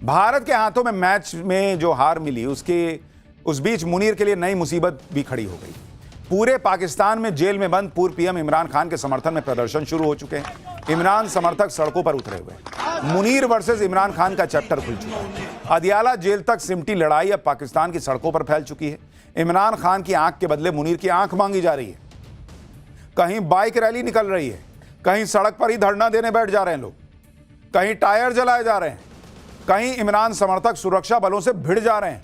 भारत के हाथों में मैच में जो हार मिली उस बीच मुनीर के लिए नई मुसीबत भी खड़ी हो गई। पूरे पाकिस्तान में जेल में बंद पूर्व पीएम इमरान खान के समर्थन में प्रदर्शन शुरू हो चुके हैं। इमरान समर्थक सड़कों पर उतरे हुए हैं। मुनीर वर्सेस इमरान खान का चैप्टर खुल चुका है। अदियाला जेल तक सिमटी लड़ाई अब पाकिस्तान की सड़कों पर फैल चुकी है। इमरान खान की आंख के बदले मुनीर की आंख मांगी जा रही है। कहीं बाइक रैली निकल रही है, कहीं सड़क पर ही धरना देने बैठ जा रहे हैं लोग, कहीं टायर जलाए जा रहे हैं, कहीं इमरान समर्थक सुरक्षा बलों से भिड़ जा रहे हैं।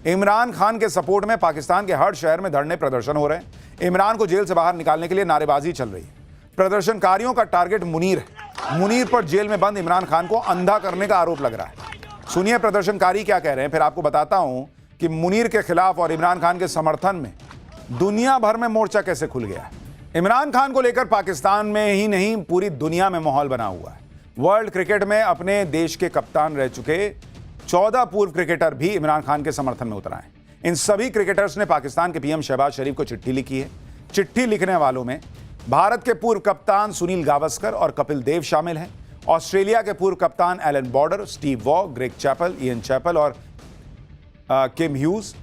इमरान खान के सपोर्ट में पाकिस्तान के हर शहर में धरने प्रदर्शन हो रहे हैं। इमरान को जेल से बाहर निकालने के लिए नारेबाजी चल रही है। प्रदर्शनकारियों का टारगेट मुनीर है। मुनीर पर जेल में बंद इमरान खान को अंधा करने का आरोप लग रहा है। सुनिए प्रदर्शनकारी क्या कह रहे हैं, फिर आपको बताता हूं कि मुनीर के खिलाफ और इमरान खान के समर्थन में दुनिया भर में मोर्चा कैसे खुल गया है। इमरान खान को लेकर पाकिस्तान में ही नहीं पूरी दुनिया में माहौल बना हुआ है। वर्ल्ड क्रिकेट में अपने देश के कप्तान रह चुके 14 पूर्व क्रिकेटर भी इमरान खान के समर्थन में उतर आए। इन सभी क्रिकेटर्स ने पाकिस्तान के पीएम शहबाज शरीफ को चिट्ठी लिखी है। चिट्ठी लिखने वालों में भारत के पूर्व कप्तान सुनील गावस्कर और कपिल देव शामिल हैं। ऑस्ट्रेलिया के पूर्व कप्तान Allan Border, Steve Waugh, Greg Chappell, Ian Chappell और किम ह्यूज।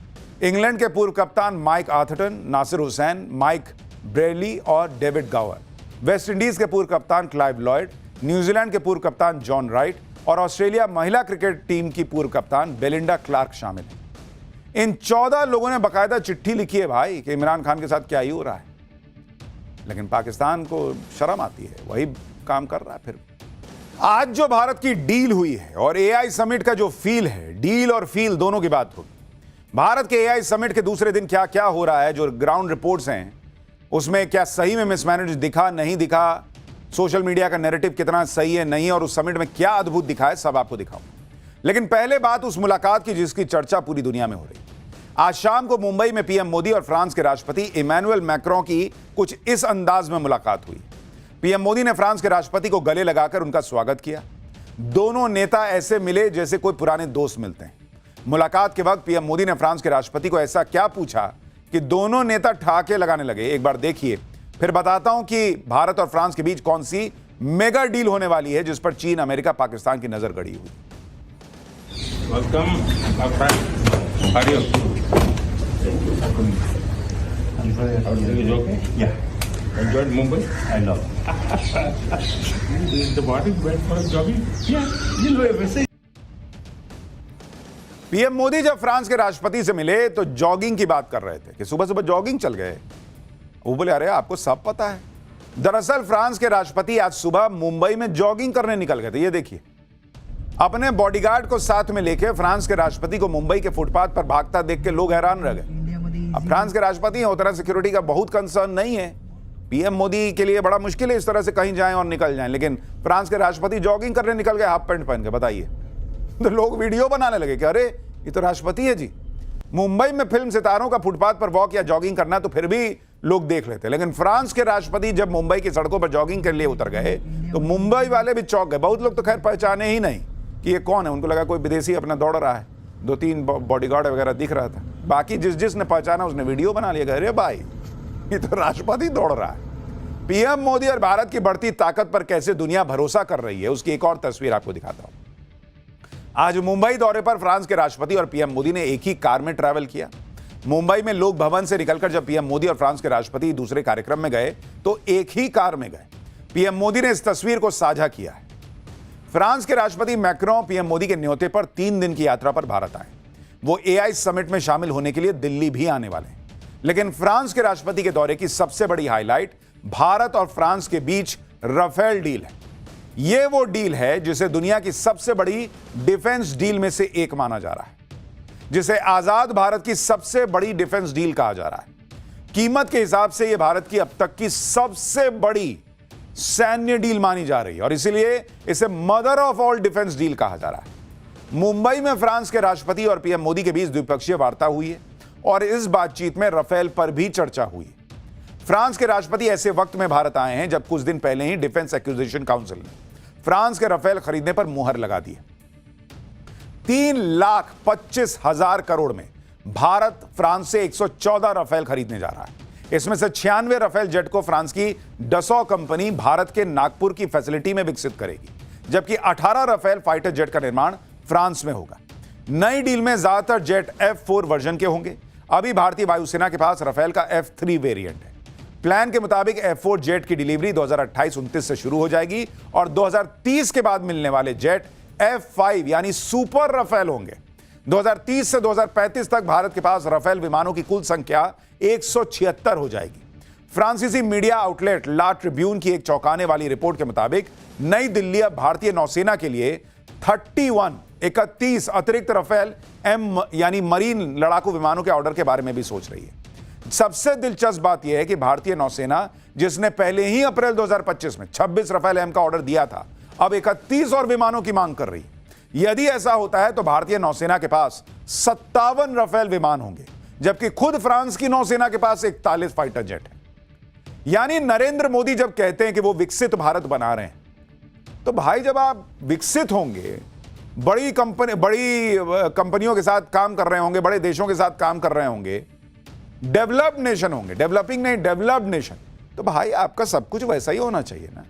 इंग्लैंड के पूर्व कप्तान Mike Atherton, Nasser Hussain, Mike Brearley और डेविड गावर। वेस्ट इंडीज के पूर्व कप्तान क्लाइव लॉयड, न्यूजीलैंड के पूर्व कप्तान जॉन राइट और ऑस्ट्रेलिया महिला क्रिकेट टीम की पूर्व कप्तान बेलिंडा क्लार्क शामिल हैं। इन 14 लोगों ने बाकायदा चिट्ठी लिखी है भाई कि इमरान खान के साथ क्या ही हो रहा है, लेकिन पाकिस्तान को शर्म आती है, वही काम कर रहा है। फिर आज जो भारत की डील हुई है और एआई समिट का जो फील है, डील और फील दोनों की बात होगी। भारत के एआई समिट के दूसरे दिन क्या क्या हो रहा है, जो ग्राउंड रिपोर्ट्स हैं उसमें क्या सही में मिसमैनेज दिखा नहीं दिखा, सोशल मीडिया का नैरेटिव कितना सही है नहीं, और उस समिट में क्या अद्भुत दिखा है, सब आपको दिखाऊं। लेकिन पहले बात उस मुलाकात की जिसकी चर्चा पूरी दुनिया में हो रही। आज शाम को मुंबई में पीएम मोदी और फ्रांस के राष्ट्रपति इमैनुअल मैक्रों की कुछ इस अंदाज में मुलाकात हुई। पीएम मोदी ने फ्रांस के राष्ट्रपति को गले लगाकर उनका स्वागत किया। दोनों नेता ऐसे मिले जैसे कोई पुराने दोस्त मिलते हैं। मुलाकात के वक्त पीएम मोदी ने फ्रांस के राष्ट्रपति को ऐसा क्या पूछा कि दोनों नेता ठहाके लगाने लगे। एक बार देखिए, फिर बताता हूं कि भारत और फ्रांस के बीच कौन सी मेगा डील होने वाली है जिस पर चीन, अमेरिका, पाकिस्तान की नजर गड़ी हुई। Welcome my friend. How are you? Everything is okay? Yeah, Enjoyed Mumbai? I love. In the morning went for jogging? Yeah, you know everything. PM Modi जब फ्रांस के राष्ट्रपति से मिले तो जॉगिंग की बात कर रहे थे कि सुबह सुबह जॉगिंग चल गए। वो बोले अरे आपको सब पता है। दरअसल फ्रांस के राष्ट्रपति आज सुबह मुंबई में जॉगिंग करने निकल गए थे। ये देखिए, अपने बॉडीगार्ड को साथ में लेके फ्रांस के राष्ट्रपति को मुंबई के फुटपाथ पर भागता देख के लोग हैरान रह गए। अब फ्रांस के राष्ट्रपति हैं, उतना सिक्योरिटी का बहुत कंसर्न नहीं है। पीएम मोदी के लिए बड़ा मुश्किल है इस तरह से कहीं जाएं और निकल जाएं, लेकिन फ्रांस के राष्ट्रपति जॉगिंग करने निकल गए हाफ पैंट पहन के। बताइए, तो लोग वीडियो बनाने लगे कि अरे ये तो राष्ट्रपति है जी। मुंबई में फिल्म सितारों का फुटपाथ पर वॉक या जॉगिंग करना तो फिर भी लोग देख लेते, लेकिन फ्रांस के राष्ट्रपति जब मुंबई की सड़कों पर जॉगिंग के लिए उतर गए तो मुंबई वाले भी चौंक गए। बहुत लोग तो खैर पहचाने ही नहीं कि ये कौन है, उनको लगा कोई विदेशी अपना दौड़ रहा है। 2-3 बॉडीगार्ड वगैरह दिख रहा था। बाकी जिसने पहचाना उसने वीडियो बना लिया, अरे भाई ये तो राष्ट्रपति दौड़ रहा है। पीएम मोदी और भारत की बढ़ती ताकत पर कैसे दुनिया भरोसा कर रही है उसकी एक और तस्वीर आपको दिखाता हूं। आज मुंबई दौरे पर फ्रांस के राष्ट्रपति और पीएम मोदी ने एक ही कार में ट्रैवल किया। मुंबई में लोक भवन से निकलकर जब पीएम मोदी और फ्रांस के राष्ट्रपति दूसरे कार्यक्रम में गए तो एक ही कार में गए। पीएम मोदी ने इस तस्वीर को साझा किया है। फ्रांस के राष्ट्रपति मैक्रों पीएम मोदी के न्योते पर 3 दिन की यात्रा पर भारत आए। वो एआई समिट में शामिल होने के लिए दिल्ली भी आने वाले हैं। लेकिन फ्रांस के राष्ट्रपति के दौरे की सबसे बड़ी हाईलाइट भारत और फ्रांस के बीच राफेल डील है। यह वो डील है जिसे दुनिया की सबसे बड़ी डिफेंस डील में से एक माना जा रहा है, जिसे आजाद भारत की सबसे बड़ी डिफेंस डील कहा जा रहा है। कीमत के हिसाब से यह भारत की अब तक की सबसे बड़ी सैन्य डील मानी जा रही है और इसीलिए इसे mother of all defence deal कहा जा रहा है। मुंबई में फ्रांस के राष्ट्रपति और पीएम मोदी के बीच द्विपक्षीय वार्ता हुई है और इस बातचीत में राफेल पर भी चर्चा हुई है। फ्रांस के राष्ट्रपति ऐसे वक्त में भारत आए हैं जब कुछ दिन पहले ही डिफेंस एक्विजिशन काउंसिल ने फ्रांस के राफेल खरीदने पर मुहर लगा दी है। 3,25,000 करोड़ में भारत फ्रांस से 114 राफेल खरीदने जा रहा है। इसमें से 96 राफेल जेट को फ्रांस की डसॉ कंपनी भारत के नागपुर की फैसिलिटी में विकसित करेगी, जबकि 18 राफेल फाइटर जेट का निर्माण फ्रांस में होगा। नई डील में ज्यादातर जेट F4 वर्जन के होंगे। अभी भारतीय वायुसेना के पास राफेल का F3 वेरिएंट है। प्लान के मुताबिक F4 जेट की डिलीवरी 2028-29 से शुरू हो जाएगी और 2030 के बाद मिलने वाले जेट F5 यानी सुपर राफेल होंगे। 2030 से 2035 तक भारत के पास राफेल विमानों की कुल संख्या 176 हो जाएगी। फ्रांसीसी मीडिया आउटलेट ला ट्रिब्यून की एक चौंकाने वाली रिपोर्ट के मुताबिक नई दिल्ली अब भारतीय नौसेना के लिए 31 अतिरिक्त राफेल M यानी मरीन लड़ाकू विमानों के ऑर्डर के बारे में भी सोच रही है। सबसे दिलचस्प बात यह है कि भारतीय नौसेना, जिसने पहले ही अप्रैल 2025 में 26 राफेल M का ऑर्डर दिया था, अब 31 और विमानों की मांग कर रही है। यदि ऐसा होता है तो भारतीय नौसेना के पास 57 राफेल विमान होंगे, जबकि खुद फ्रांस की नौसेना के पास 41 फाइटर जेट है। यानी नरेंद्र मोदी जब कहते हैं कि वो विकसित भारत बना रहे हैं, तो भाई जब आप विकसित होंगे, बड़ी कंपनियों के साथ काम कर रहे होंगे, बड़े देशों के साथ काम कर रहे होंगे, डेवलप्ड नेशन होंगे, डेवलपिंग नहीं डेवलप्ड नेशन, तो भाई आपका सब कुछ वैसा ही होना चाहिए ना।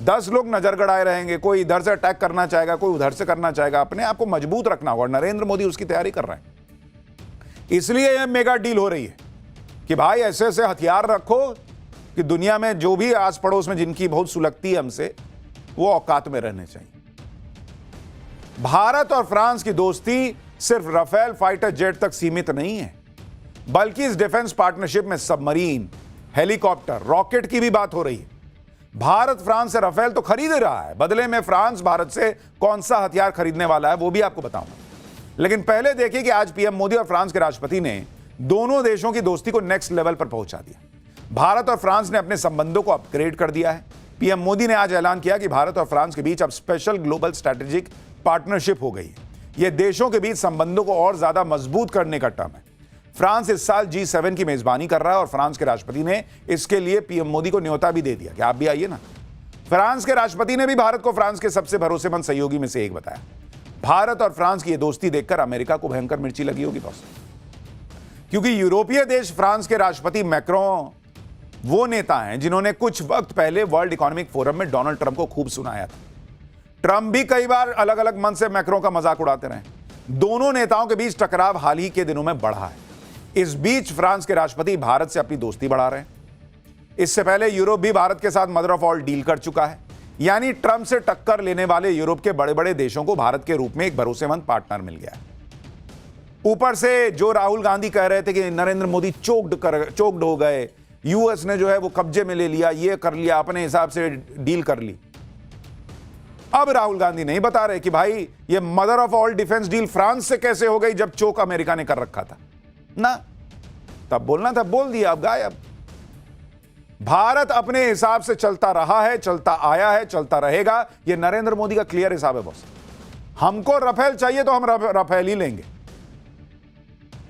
10 लोग नजर गड़ाए रहेंगे, कोई इधर से अटैक करना चाहेगा, कोई उधर से करना चाहेगा। अपने आप को मजबूत रखना होगा। नरेंद्र मोदी उसकी तैयारी कर रहे हैं। इसलिए यह मेगा डील हो रही है कि भाई ऐसे ऐसे हथियार रखो कि दुनिया में जो भी आस पड़ोस में जिनकी बहुत सुलगती है हमसे, वो औकात में रहने चाहिए। भारत और फ्रांस की दोस्ती सिर्फ राफेल फाइटर जेट तक सीमित नहीं है, बल्कि इस डिफेंस पार्टनरशिप में सबमरीन, हेलीकॉप्टर, रॉकेट की भी बात हो रही है। भारत फ्रांस से राफेल तो खरीद ही रहा है, बदले में फ्रांस भारत से कौन सा हथियार खरीदने वाला है वो भी आपको बताऊंगा। लेकिन पहले देखिए कि आज पीएम मोदी और फ्रांस के राष्ट्रपति ने दोनों देशों की दोस्ती को नेक्स्ट लेवल पर पहुंचा दिया। भारत और फ्रांस ने अपने संबंधों को अपग्रेड कर दिया है। पीएम मोदी ने आज ऐलान किया कि भारत और फ्रांस के बीच अब स्पेशल ग्लोबल स्ट्रैटेजिक पार्टनरशिप हो गई है। यह देशों के बीच संबंधों को और ज्यादा मजबूत करने का टर्म है। फ्रांस इस साल G7 की मेजबानी कर रहा है और फ्रांस के राष्ट्रपति ने इसके लिए पीएम मोदी को न्योता भी दे दिया कि आप भी आइए ना। फ्रांस के राष्ट्रपति ने भी भारत को फ्रांस के सबसे भरोसेमंद सहयोगी में से एक बताया। भारत और फ्रांस की यह दोस्ती देखकर अमेरिका को भयंकर मिर्ची लगी होगी बॉस, क्योंकि यूरोपीय देश फ्रांस के राष्ट्रपति मैक्रों वो नेता हैं जिन्होंने कुछ वक्त पहले वर्ल्ड इकोनॉमिक फोरम में डोनाल्ड ट्रंप को खूब सुनाया था। ट्रंप भी कई बार अलग अलग मन से मैक्रों का मजाक उड़ाते रहे। दोनों नेताओं के बीच टकराव हाल ही के दिनों में बढ़ा है। इस बीच फ्रांस के राष्ट्रपति भारत से अपनी दोस्ती बढ़ा रहे हैं। इससे पहले यूरोप भी भारत के साथ मदर ऑफ ऑल डील कर चुका है। यानी ट्रंप से टक्कर लेने वाले यूरोप के बड़े बड़े देशों को भारत के रूप में एक भरोसेमंद पार्टनर मिल गया है। ऊपर से जो राहुल गांधी कह रहे थे कि नरेंद्र मोदी चोक्ड हो गए, यूएस ने जो है वो कब्जे में ले लिया, ये कर लिया, अपने हिसाब से डील कर ली। अब राहुल गांधी नहीं बता रहे कि भाई ये mother of all defence deal France से कैसे हो गई जब चोक अमेरिका ने कर रखा था ना। तब बोलना था, बोल दिया, अब गायब। भारत अपने हिसाब से चलता रहा है, चलता आया है, चलता रहेगा। यह नरेंद्र मोदी का क्लियर हिसाब है बॉस। हमको राफेल चाहिए तो हम राफेल ही लेंगे।